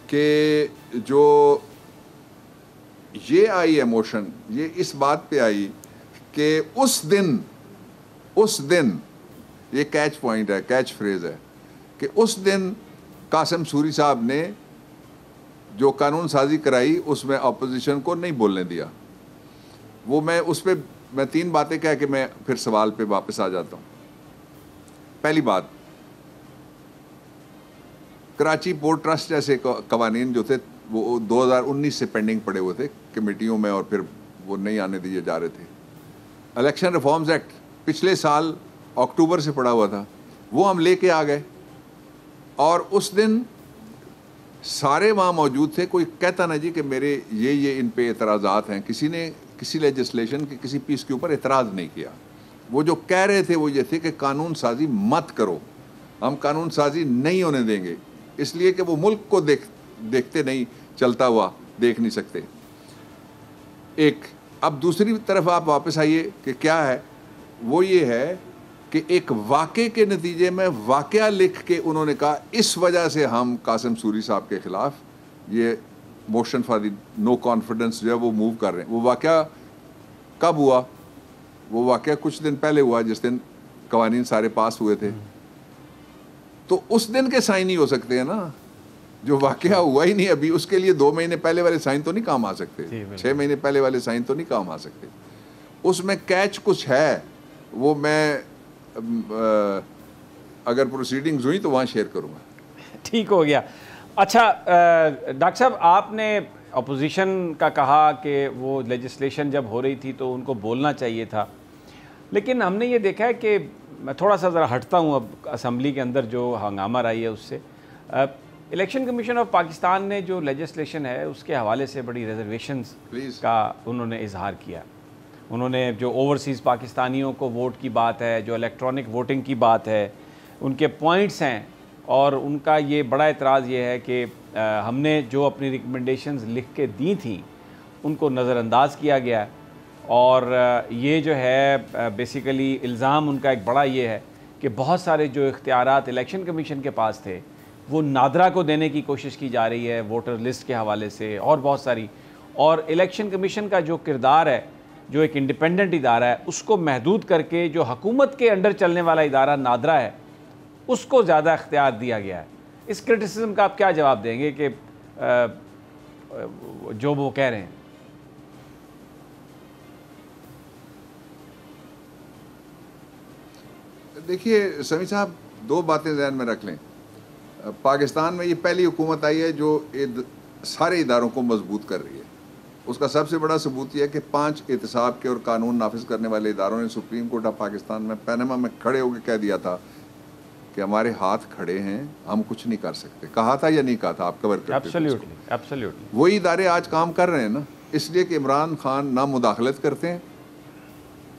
کہ جو یہ آئی ہے موشن, یہ اس بات پہ آئی کہ اس دن یہ کیچ پوائنٹ ہے, کیچ فریز ہے, کہ اس دن قاسم سوری صاحب نے جو قانون سازی کرائی اس میں اپوزیشن کو نہیں بولنے دیا. وہ میں اس پہ 3 باتیں کہہ کے میں پھر سوال پہ واپس آ جاتا ہوں. پہلی بات, کراچی پورٹ ٹرسٹ جیسے قوانین جو تھے وہ 2019 سے پینڈنگ پڑے ہوئے تھے کمیٹیوں میں, اور پھر وہ نہیں آنے دیے جا رہے تھے. الیکشن ریفارمز ایکٹ پچھلے سال اکتوبر سے پڑا ہوا تھا, وہ ہم لے کے آ گئے, اور اس دن سارے وہاں موجود تھے. کوئی کہتا نہ جی کہ میرے یہ ان پہ اعتراضات ہیں, کسی نے کسی لیجسلیشن کی کسی پیس کے اوپر اعتراض نہیں کیا. وہ جو کہہ رہے تھے وہ یہ تھے کہ قانون سازی مت کرو, ہم قانون سازی نہیں ہونے دیں گے, اس لیے کہ وہ ملک کو دیکھتے نہیں, چلتا ہوا دیکھ نہیں سکتے. ایک اب دوسری طرف آپ واپس آئیے کہ کیا ہے, وہ یہ ہے کہ ایک واقعے کے نتیجے میں واقعہ لکھ کے انہوں نے کہا اس وجہ سے ہم قاسم سوری صاحب کے خلاف یہ motion for the no confidence جو ہے وہ موو کر رہے ہیں. وہ واقعہ کب ہوا؟ وہ واقعہ کچھ دن پہلے ہوا, جس دن قوانین سارے پاس ہوئے تھے. تو اس دن کے سائن ہی ہو سکتے ہیں نا, جو واقعہ ہوا ہی نہیں ابھی, اس کے لیے 2 مہینے پہلے والے سائن تو نہیں کام آ سکتے, 6 مہینے پہلے والے سائن تو نہیں کام آ سکتے. اس میں کیچ کچھ ہے, وہ میں اگر پروسیڈنگز ہوئی تو وہاں شیئر کروں گا. ٹھیک ہو گیا. اچھا ڈاکٹر صاحب, آپ نے اپوزیشن کا کہا کہ وہ لیجسلیشن جب ہو رہی تھی تو ان کو بولنا چاہیے تھا, لیکن ہم نے یہ دیکھا ہے کہ میں تھوڑا سا ذرا ہٹتا ہوں اب اسمبلی کے اندر جو ہنگامہ رہی ہے اس سے. الیکشن کمیشن آف پاکستان نے جو لیجسلیشن ہے اس کے حوالے سے بڑی ریزرویشنز کا انہوں نے اظہار کیا. انہوں نے جو اوورسیز پاکستانیوں کو ووٹ کی بات ہے, جو الیکٹرانک ووٹنگ کی بات ہے, ان کے پوائنٹس ہیں, اور ان کا یہ بڑا اعتراض یہ ہے کہ ہم نے جو اپنی ریکمنڈیشنز لکھ کے دی تھیں ان کو نظر انداز کیا گیا. اور یہ جو ہے بیسیکلی الزام ان کا ایک بڑا یہ ہے کہ بہت سارے جو اختیارات الیکشن کمیشن کے پاس تھے وہ نادرا کو دینے کی کوشش کی جا رہی ہے ووٹر لسٹ کے حوالے سے اور بہت ساری. اور الیکشن کمیشن کا جو کردار ہے, جو ایک انڈیپینڈنٹ ادارہ ہے, اس کو محدود کر کے جو حکومت کے انڈر چلنے والا ادارہ نادرا ہے اس کو زیادہ اختیار دیا گیا ہے. اس کرٹیسزم کا آپ کیا جواب دیں گے کہ جو وہ کہہ رہے ہیں؟ دیکھیے سمیع صاحب, دو باتیں ذہن میں رکھ لیں. پاکستان میں یہ پہلی حکومت آئی ہے جو سارے اداروں کو مضبوط کر رہی ہے. اس کا سب سے بڑا ثبوت یہ ہے کہ 5 احتساب کے اور قانون نافذ کرنے والے اداروں نے سپریم کورٹ آف پاکستان میں پینما میں کھڑے ہو کے کہہ دیا تھا کہ ہمارے ہاتھ کھڑے ہیں, ہم کچھ نہیں کر سکتے. کہا تھا یا نہیں کہا تھا؟ آپ کور کرتے ہیں. ایبسلیوٹلی. وہی ادارے آج کام کر رہے ہیں نا, اس لیے کہ عمران خان نہ مداخلت کرتے ہیں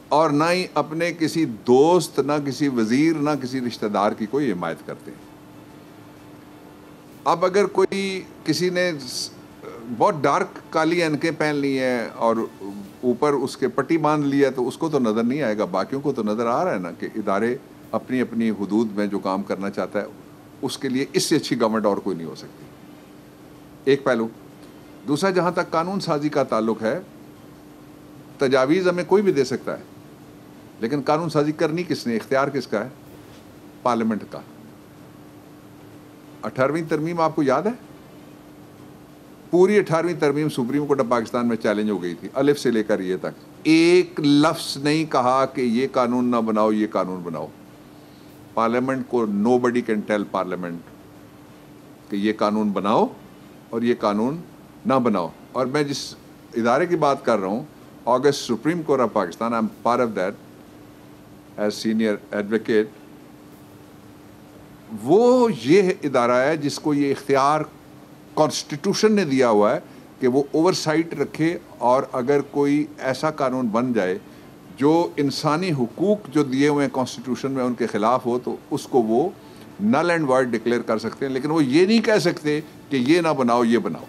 اور نہ ہی اپنے کسی دوست, نہ کسی وزیر, نہ کسی رشتہ دار کی کوئی حمایت کرتے ہیں. اب اگر کوئی کسی نے بہت ڈارک کالی اینکیں پہن لی ہیں اور اوپر اس کے پٹی باندھ لی ہے تو اس کو تو نظر نہیں آئے گا, باقیوں کو تو نظر آ رہا ہے نا کہ ادارے اپنی اپنی حدود میں جو کام کرنا چاہتا ہے اس کے لیے اس سے اچھی گورنمنٹ اور کوئی نہیں ہو سکتی. ایک پہلو. دوسرا, جہاں تک قانون سازی کا تعلق ہے, تجاویز ہمیں کوئی بھی دے سکتا ہے, لیکن قانون سازی کرنی کس نے, اختیار کس کا ہے؟ پارلیمنٹ کا. 18ویں ترمیم آپ کو یاد ہے؟ پوری 18ویں ترمیم سپریم کورٹ آف پاکستان میں چیلنج ہو گئی تھی, الف سے لے کر یہ تک. ایک لفظ نہیں کہا کہ یہ قانون نہ بناؤ, یہ قانون بناؤ. پارلیمنٹ کو نو بڈی کین ٹیل پارلیمنٹ کہ یہ قانون بناؤ اور یہ قانون نہ بناؤ. اور میں جس ادارے کی بات کر رہا ہوں, August supreme court of Pakistan, I am part of that as senior advocate, وہ یہ ادارہ ہے جس کو یہ اختیار کانسٹیٹیوشن نے دیا ہوا ہے کہ وہ اوور سائٹ رکھے, اور اگر کوئی ایسا قانون بن جائے جو انسانی حقوق جو دیے ہوئے ہیں کانسٹیٹیوشن میں ان کے خلاف ہو تو اس کو وہ نل اینڈ وائڈ ڈکلیئر کر سکتے ہیں. لیکن وہ یہ نہیں کہہ سکتے کہ یہ نہ بناؤ, یہ بناؤ.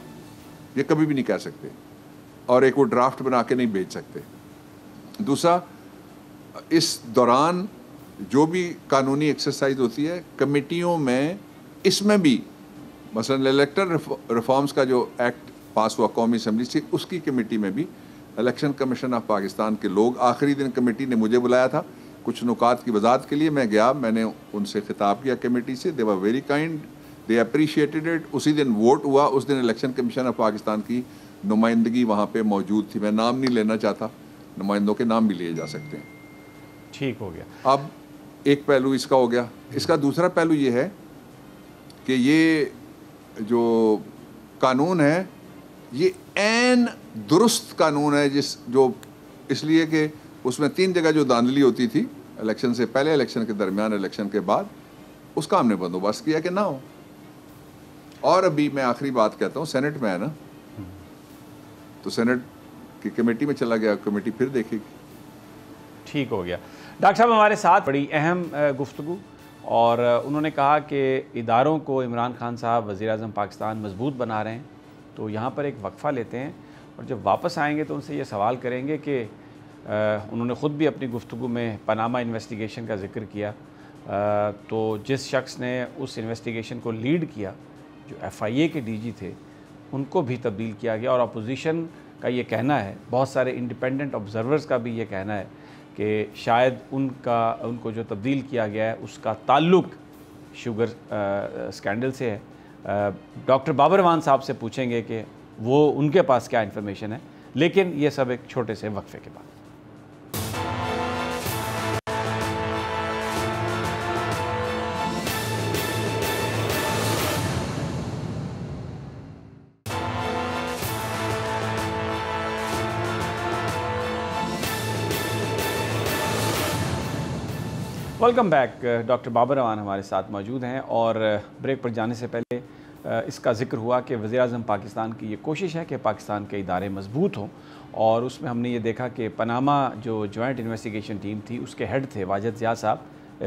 یہ کبھی بھی نہیں کہہ سکتے, اور ایک وہ ڈرافٹ بنا کے نہیں بھیج سکتے. دوسرا, اس دوران جو بھی قانونی ایکسرسائز ہوتی ہے کمیٹیوں میں, اس میں بھی مثلا الیکٹر ریفارمز کا جو ایکٹ پاس ہوا قومی اسمبلی سے, اس کی کمیٹی میں بھی الیکشن کمیشن آف پاکستان کے لوگ, آخری دن کمیٹی نے مجھے بلایا تھا کچھ نکات کی وضاحت کے لیے. میں گیا, میں نے ان سے خطاب کیا کمیٹی سے. They were very kind, they appreciated it. اسی دن ووٹ ہوا, اس دن الیکشن کمیشن آف پاکستان کی نمائندگی وہاں پہ موجود تھی. میں نام نہیں لینا چاہتا, نمائندوں کے نام بھی لیے جا سکتے ہیں. ٹھیک ہو گیا. اب ایک پہلو اس کا ہو گیا. اس کا دوسرا پہلو یہ ہے کہ یہ جو قانون ہے یہ عین درست قانون ہے, جو اس لیے کہ اس میں 3 جگہ جو دھاندلی ہوتی تھی, الیکشن سے پہلے, الیکشن کے درمیان, الیکشن کے بعد, اس کا ہم نے بندوبست کیا کہ نہ ہو. اور ابھی میں آخری بات کہتا ہوں, سینٹ میں ہے نا, تو سینٹ کی کمیٹی میں چلا گیا, کمیٹی پھر دیکھے گی. ٹھیک ہو گیا. ڈاکٹر صاحب ہمارے ساتھ بڑی اہم گفتگو, اور انہوں نے کہا کہ اداروں کو عمران خان صاحب وزیر اعظم پاکستان مضبوط بنا رہے ہیں. تو یہاں پر ایک وقفہ لیتے ہیں, اور جب واپس آئیں گے تو ان سے یہ سوال کریں گے کہ انہوں نے خود بھی اپنی گفتگو میں پاناما انویسٹیگیشن کا ذکر کیا, تو جس شخص نے اس انویسٹیگیشن کو لیڈ کیا, جو FIA کے DG تھے, ان کو بھی تبدیل کیا گیا. اور اپوزیشن کا یہ کہنا ہے, بہت سارے انڈیپینڈنٹ آبزرورز کا بھی یہ کہنا ہے کہ شاید ان کو جو تبدیل کیا گیا ہے اس کا تعلق شوگر اسکینڈل سے ہے. ڈاکٹر بابر امان صاحب سے پوچھیں گے کہ وہ ان کے پاس کیا انفارمیشن ہے, لیکن یہ سب ایک چھوٹے سے وقفے کے بعد. Welcome back. ڈاکٹر بابر امان ہمارے ساتھ موجود ہیں, اور بریک پر جانے سے پہلے اس کا ذکر ہوا کہ وزیر اعظم پاکستان کی یہ کوشش ہے کہ پاکستان کے ادارے مضبوط ہوں, اور اس میں ہم نے یہ دیکھا کہ پاناما جو جوائنٹ انویسٹیگیشن ٹیم تھی اس کے ہیڈ تھے واجد ضیاء صاحب,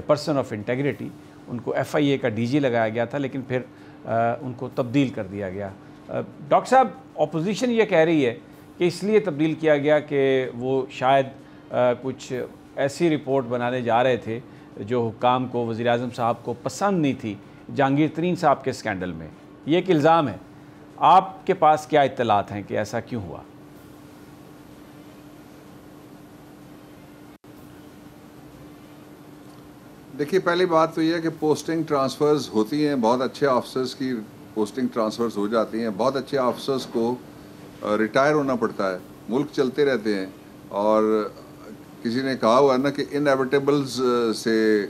پرسن آف انٹیگریٹی. ان کو FIA کا DG لگایا گیا تھا, لیکن پھر ان کو تبدیل کر دیا گیا. ڈاکٹر صاحب, اپوزیشن یہ کہہ رہی ہے کہ اس لیے تبدیل کیا گیا کہ وہ شاید کچھ ایسی رپورٹ بنانے جا رہے تھے جو حکام کو, وزیر اعظم صاحب کو پسند نہیں تھی, جہانگیر ترین صاحب کے اسکینڈل میں. یہ ایک الزام ہے. آپ کے پاس کیا اطلاعات ہیں کہ ایسا کیوں ہوا؟ دیکھیے پہلی بات تو یہ ہے کہ پوسٹنگ ٹرانسفرز ہوتی ہیں, بہت اچھے آفیسرز کی پوسٹنگ ٹرانسفرز ہو جاتی ہیں, بہت اچھے آفیسرز کو ریٹائر ہونا پڑتا ہے, ملک چلتے رہتے ہیں. اور کسی نے کہا ہوا ہے نا کہ انیویٹیبلز سے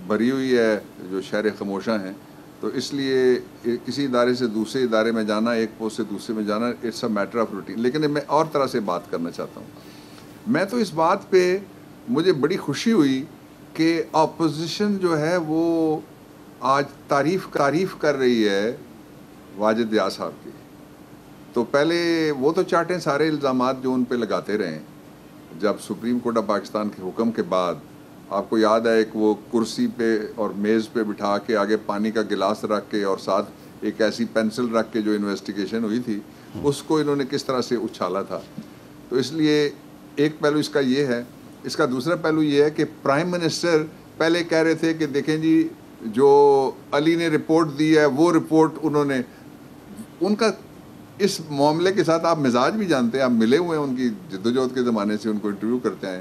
بھری ہوئی ہے جو شہر خموشاں ہیں, تو اس لیے کسی ادارے سے دوسرے ادارے میں جانا, ایک پوسٹ سے دوسرے میں جانا, it's a matter of routine. لیکن میں اور طرح سے بات کرنا چاہتا ہوں. میں تو اس بات پہ مجھے بڑی خوشی ہوئی کہ اپوزیشن جو ہے وہ آج تعریف کر رہی ہے واجد ریاض صاحب کی. تو پہلے وہ تو چاٹیں سارے الزامات جو ان پہ لگاتے رہے ہیں. جب سپریم کورٹ آف پاکستان کے حکم کے بعد آپ کو یاد ہے ایک وہ کرسی پہ اور میز پہ بٹھا کے آگے پانی کا گلاس رکھ کے اور ساتھ ایک ایسی پینسل رکھ کے جو انویسٹیگیشن ہوئی تھی اس کو انہوں نے کس طرح سے اچھالا تھا. تو اس لیے ایک پہلو اس کا یہ ہے. اس کا دوسرا پہلو یہ ہے کہ پرائم منسٹر پہلے کہہ رہے تھے کہ دیکھیں جی جو علی نے رپورٹ دی ہے وہ رپورٹ انہوں نے, ان کا اس معاملے کے ساتھ آپ مزاج بھی جانتے ہیں, آپ ملے ہوئے ہیں ان کی جدوجہد کے زمانے سے, ان کو انٹرویو کرتے ہیں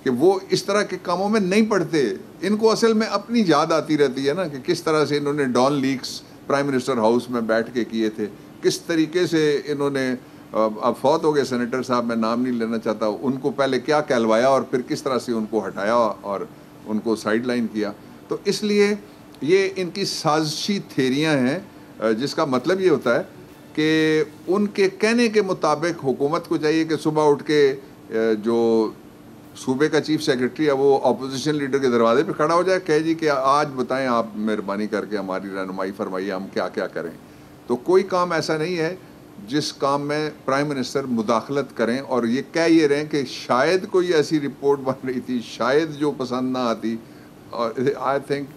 کہ وہ اس طرح کے کاموں میں نہیں پڑتے. ان کو اصل میں اپنی یاد آتی رہتی ہے نا کہ کس طرح سے انہوں نے Dawn leaks prime minister house میں بیٹھ کے کیے تھے, کس طریقے سے انہوں نے, اب فوت ہو گئے سینیٹر صاحب, میں نام نہیں لینا چاہتا, ان کو پہلے کیا کہلوایا اور پھر کس طرح سے ان کو ہٹایا اور ان کو سائڈ لائن کیا. تو اس لیے یہ ان کی سازشی تھیریاں ہیں, جس کا مطلب یہ ہوتا ہے کہ ان کے کہنے کے مطابق حکومت کو چاہیے کہ صبح اٹھ کے جو صوبے کا چیف سیکرٹری ہے وہ اپوزیشن لیڈر کے دروازے پہ کھڑا ہو جائے, کہے جی کہ آج بتائیں آپ مہربانی کر کے ہماری رہنمائی فرمائیے, ہم کیا کیا کریں. تو کوئی کام ایسا نہیں ہے جس کام میں پرائم منسٹر مداخلت کریں اور یہ کہہ یہ رہیں کہ شاید کوئی ایسی رپورٹ بن رہی تھی, شاید جو پسند نہ آتی. اور آئی تھنک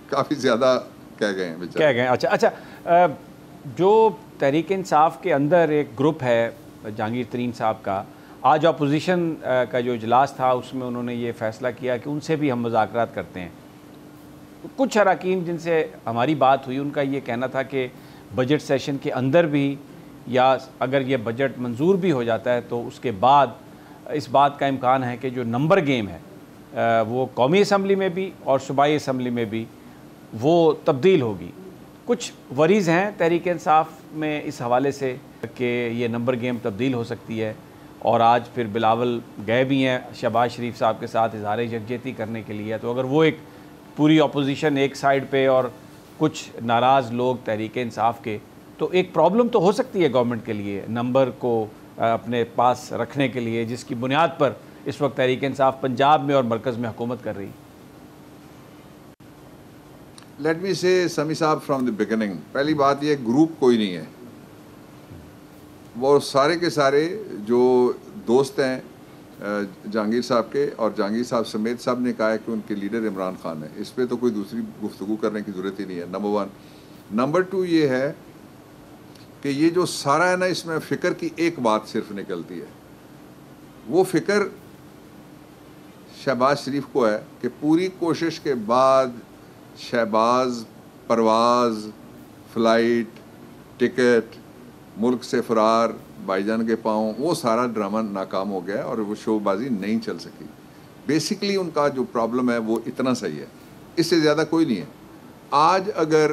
کافی زیادہ کہہ گئے ہیں. اچھا, جو تحریک انصاف کے اندر ایک گروپ ہے جہانگیر ترین صاحب کا, آج اپوزیشن کا جو اجلاس تھا اس میں انہوں نے یہ فیصلہ کیا کہ ان سے بھی ہم مذاکرات کرتے ہیں. کچھ اراکین جن سے ہماری بات ہوئی ان کا یہ کہنا تھا کہ بجٹ سیشن کے اندر بھی, یا اگر یہ بجٹ منظور بھی ہو جاتا ہے تو اس کے بعد اس بات کا امکان ہے کہ جو نمبر گیم ہے وہ قومی اسمبلی میں بھی اور صوبائی اسمبلی میں بھی وہ تبدیل ہوگی. کچھ وریز ہیں تحریک انصاف میں اس حوالے سے کہ یہ نمبر گیم تبدیل ہو سکتی ہے, اور آج پھر بلاول گئے بھی ہیں شہباز شریف صاحب کے ساتھ اظہار یکجہتی کرنے کے لیے. تو اگر وہ ایک پوری اپوزیشن ایک سائیڈ پہ اور کچھ ناراض لوگ تحریک انصاف کے, تو ایک پرابلم تو ہو سکتی ہے گورنمنٹ کے لیے نمبر کو اپنے پاس رکھنے کے لیے, جس کی بنیاد پر اس وقت تحریک انصاف پنجاب میں اور مرکز میں حکومت کر رہی. لیٹ می سے سمی صاحب فرام دی بگننگ, پہلی بات یہ گروپ کوئی نہیں ہے. وہ سارے کے سارے جو دوست ہیں جہانگیر صاحب کے, اور جہانگیر صاحب سمیت سب نے کہا ہے کہ ان کے لیڈر عمران خان ہے. اس پہ تو کوئی دوسری گفتگو کرنے کی ضرورت ہی نہیں ہے, نمبر 1. نمبر 2 یہ ہے کہ یہ جو سارا ہے نا, اس میں فکر کی ایک بات صرف نکلتی ہے. وہ فکر شہباز شریف کو ہے کہ پوری کوشش کے بعد شہباز, پرواز, فلائٹ, ٹکٹ, ملک سے فرار, بھائی جان کے پاؤں, وہ سارا ڈرامہ ناکام ہو گیا اور وہ شو بازی نہیں چل سکی. بیسکلی ان کا جو پرابلم ہے وہ اتنا صحیح ہے, اس سے زیادہ کوئی نہیں ہے. آج اگر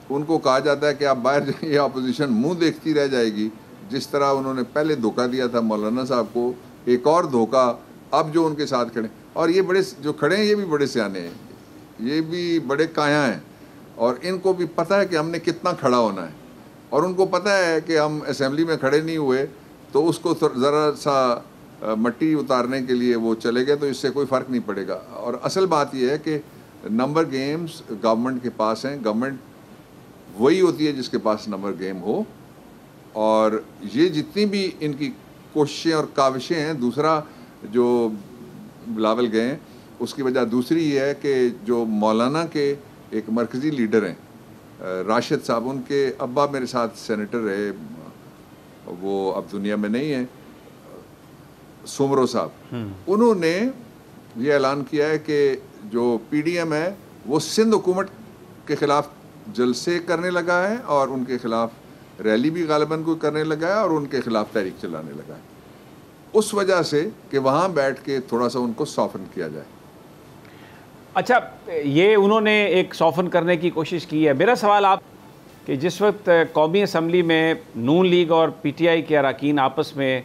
ان کو کہا جاتا ہے کہ آپ باہر جائیں, یہ اپوزیشن منہ دیکھتی رہ جائے گی, جس طرح انہوں نے پہلے دھوکہ دیا تھا مولانا صاحب کو, ایک اور دھوکہ اب جو ان کے ساتھ کھڑے, اور یہ بڑے جو کھڑے ہیں یہ بھی بڑے سیانے ہیں, یہ بھی بڑے کایاں ہیں, اور ان کو بھی پتہ ہے کہ ہم نے کتنا کھڑا ہونا ہے, اور ان کو پتہ ہے کہ ہم اسمبلی میں کھڑے نہیں ہوئے تو اس کو ذرا سا مٹی اتارنے کے لیے وہ چلے گئے, تو اس سے کوئی فرق نہیں پڑے گا. اور اصل بات یہ ہے کہ نمبر گیمز گورنمنٹ کے پاس ہیں, گورنمنٹ وہی ہوتی ہے جس کے پاس نمبر گیم ہو, اور یہ جتنی بھی ان کی کوششیں اور کاوشیں ہیں. دوسرا جو بلاول گئے ہیں اس کی وجہ دوسری یہ ہے کہ جو مولانا کے ایک مرکزی لیڈر ہیں راشد صاحب, ان کے ابا میرے ساتھ سینیٹر رہے, وہ اب دنیا میں نہیں ہیں, سومرو صاحب, انہوں نے یہ اعلان کیا ہے کہ جو پی ڈی ایم ہے وہ سندھ حکومت کے خلاف جلسے کرنے لگا ہے اور ان کے خلاف ریلی بھی غالباً کوئی کرنے لگا ہے اور ان کے خلاف تحریک چلانے لگا ہے، اس وجہ سے کہ وہاں بیٹھ کے تھوڑا سا ان کو سافن کیا جائے۔ اچھا، یہ انہوں نے ایک سافن کرنے کی کوشش کی ہے۔ میرا سوال آپ کہ جس وقت قومی اسمبلی میں نون لیگ اور پی ٹی آئی کے اراکین آپس میں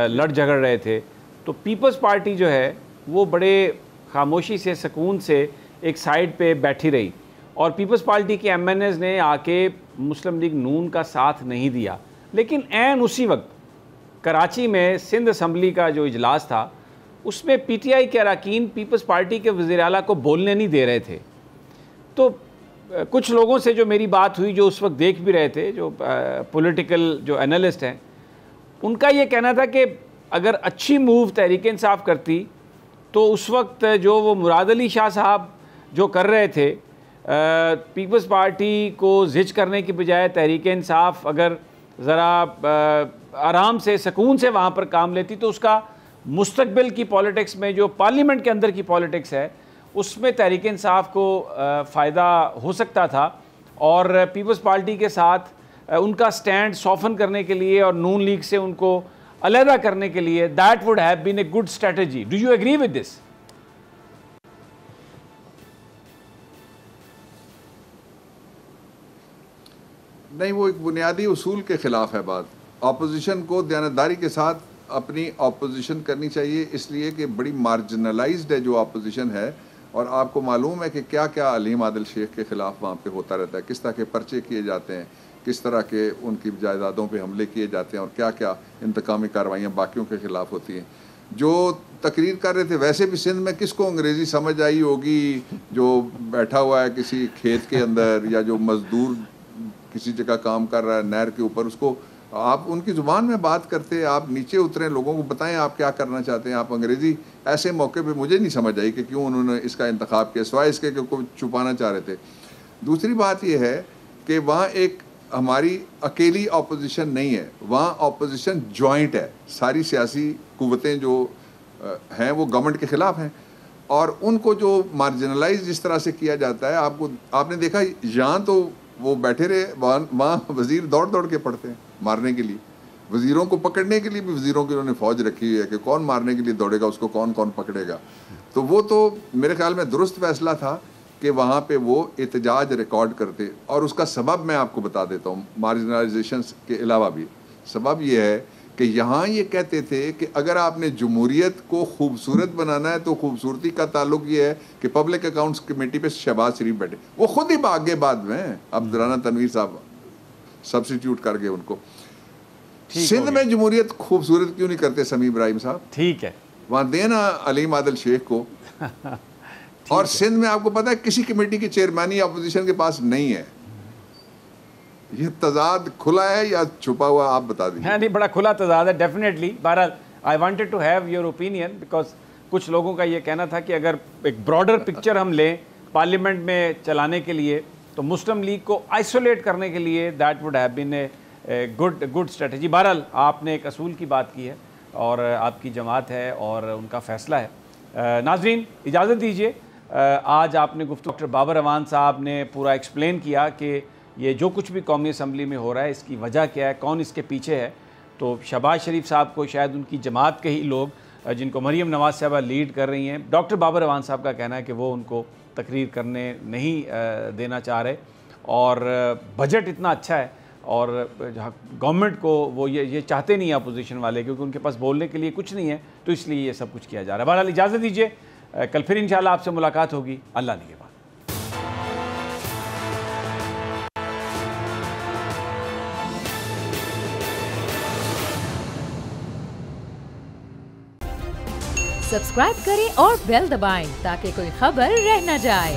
لڑ جھگڑ رہے تھے تو پیپلز پارٹی جو ہے وہ بڑے خاموشی سے سکون سے ایک سائیڈ پہ بیٹھی رہی، اور پیپلز پارٹی کے ایم این ایز نے آ کے مسلم لیگ نون کا ساتھ نہیں دیا، لیکن عین اسی وقت کراچی میں سندھ اسمبلی کا جو اجلاس تھا اس میں پی ٹی آئی کے اراکین پیپلز پارٹی کے وزیر اعلیٰ کو بولنے نہیں دے رہے تھے۔ تو کچھ لوگوں سے جو میری بات ہوئی، جو اس وقت دیکھ بھی رہے تھے، جو پولیٹیکل جو انالسٹ ہیں، ان کا یہ کہنا تھا کہ اگر اچھی موو تحریک انصاف کرتی تو اس وقت جو وہ مراد علی شاہ صاحب جو کر رہے تھے، پیپلز پارٹی کو زج کرنے کی بجائے تحریک انصاف اگر ذرا آرام سے سکون سے وہاں پر کام لیتی تو اس کا مستقبل کی پالیٹکس میں، جو پارلیمنٹ کے اندر کی پالیٹکس ہے، اس میں تحریک انصاف کو فائدہ ہو سکتا تھا، اور پیپلز پارٹی کے ساتھ ان کا سٹینڈ سافن کرنے کے لیے اور نون لیگ سے ان کو علیحدہ کرنے کے لیے that would have been a good strategy. Do you agree with this? نہیں، وہ ایک بنیادی اصول کے خلاف ہے بات۔ اپوزیشن کو دیانتداری کے ساتھ اپنی اپوزیشن کرنی چاہیے، اس لیے کہ بڑی مارجنلائزڈ ہے جو اپوزیشن ہے، اور آپ کو معلوم ہے کہ کیا کیا علیم عادل شیخ کے خلاف وہاں پہ ہوتا رہتا ہے، کس طرح کے پرچے کیے جاتے ہیں، کس طرح کے ان کی جائیدادوں پہ حملے کیے جاتے ہیں، اور کیا کیا انتقامی کارروائیاں باقیوں کے خلاف ہوتی ہیں۔ جو تقریر کر رہے تھے، ویسے بھی سندھ میں کس کو انگریزی سمجھ آئی ہوگی جو بیٹھا ہوا ہے کسی کھیت کے اندر، یا جو مزدور کسی جگہ کام کر رہا ہے نہر کے اوپر، اس کو آپ ان کی زبان میں بات کرتے، آپ نیچے اتریں، لوگوں کو بتائیں آپ کیا کرنا چاہتے ہیں۔ آپ انگریزی ایسے موقع پہ مجھے نہیں سمجھ آئی کہ کیوں انہوں نے اس کا انتخاب کیا، سوائے اس کے کہ کوئی چھپانا چاہ رہے تھے۔ دوسری بات یہ ہے کہ وہاں ایک ہماری اکیلی اپوزیشن نہیں ہے، وہاں اپوزیشن جوائنٹ ہے، ساری سیاسی قوتیں جو ہیں وہ گورنمنٹ کے خلاف ہیں، اور ان کو جو مارجنلائز جس طرح سے کیا جاتا ہے، آپ نے دیکھا یہاں تو وہ بیٹھے رہے، وہاں وزیر دوڑ دوڑ کے پڑتے ہیں مارنے کے لیے، وزیروں کو پکڑنے کے لیے بھی وزیروں کی انہوں نے فوج رکھی ہوئی ہے کہ کون مارنے کے لیے دوڑے گا، اس کو کون کون پکڑے گا۔ تو وہ تو میرے خیال میں درست فیصلہ تھا کہ وہاں پہ وہ احتجاج ریکارڈ کرتے، اور اس کا سبب میں آپ کو بتا دیتا ہوں، مارجنلائزیشن کے علاوہ بھی سبب یہ ہے کہ یہاں یہ کہتے تھے کہ اگر آپ نے جمہوریت کو خوبصورت بنانا ہے تو خوبصورتی کا تعلق یہ ہے کہ پبلک اکاؤنٹس کمیٹی پہ شہباز شریف بیٹھے، وہ خود ہی بھاگ گئے بعد میں، اب رانا تنویر صاحب سبسٹیٹیوٹ کر گئے ان کو۔ سندھ میں جمہوریت خوبصورت کیوں نہیں کرتے سمیع ابراہیم صاحب؟ ٹھیک ہے، وہاں دینا علیم عادل شیخ کو۔ اور سندھ میں آپ کو پتا ہے کسی کمیٹی کی چیئرمینی اپوزیشن کے پاس نہیں ہے۔ یہ تضاد کھلا ہے یا چھپا ہوا، آپ بتا دیجیے۔ نہیں، بڑا کھلا تضاد ہے ڈیفینیٹلی۔ بہرحال I wanted to have your opinion, because کچھ لوگوں کا یہ کہنا تھا کہ اگر ایک براڈر پکچر ہم لیں پارلیمنٹ میں چلانے کے لیے تو مسلم لیگ کو آئسولیٹ کرنے کے لیے that would have been a good strategy. بہرحال آپ نے ایک اصول کی بات کی ہے، اور آپ کی جماعت ہے اور ان کا فیصلہ ہے۔ ناظرین اجازت دیجیے، آج آپ نے گفتگو ڈاکٹر بابر اعوان صاحب نے پورا ایکسپلین کیا کہ یہ جو کچھ بھی قومی اسمبلی میں ہو رہا ہے اس کی وجہ کیا ہے، کون اس کے پیچھے ہے۔ تو شہباز شریف صاحب کو شاید ان کی جماعت کے ہی لوگ جن کو مریم نواز صاحبہ لیڈ کر رہی ہیں، ڈاکٹر بابر اعوان صاحب کا کہنا ہے کہ وہ ان کو تقریر کرنے نہیں دینا چاہ رہے، اور بجٹ اتنا اچھا ہے، اور گورنمنٹ کو وہ یہ چاہتے نہیں ہیں اپوزیشن والے، کیونکہ ان کے پاس بولنے کے لیے کچھ نہیں ہے، تو اس لیے یہ سب کچھ کیا جا رہا ہے۔ بہرحال اجازت دیجیے، کل پھر انشاءاللہ آپ سے ملاقات ہوگی۔ اللہ نگہبان۔ سبسکرائب کریں اور بیل دبائیں تاکہ کوئی خبر رہ نہ جائے۔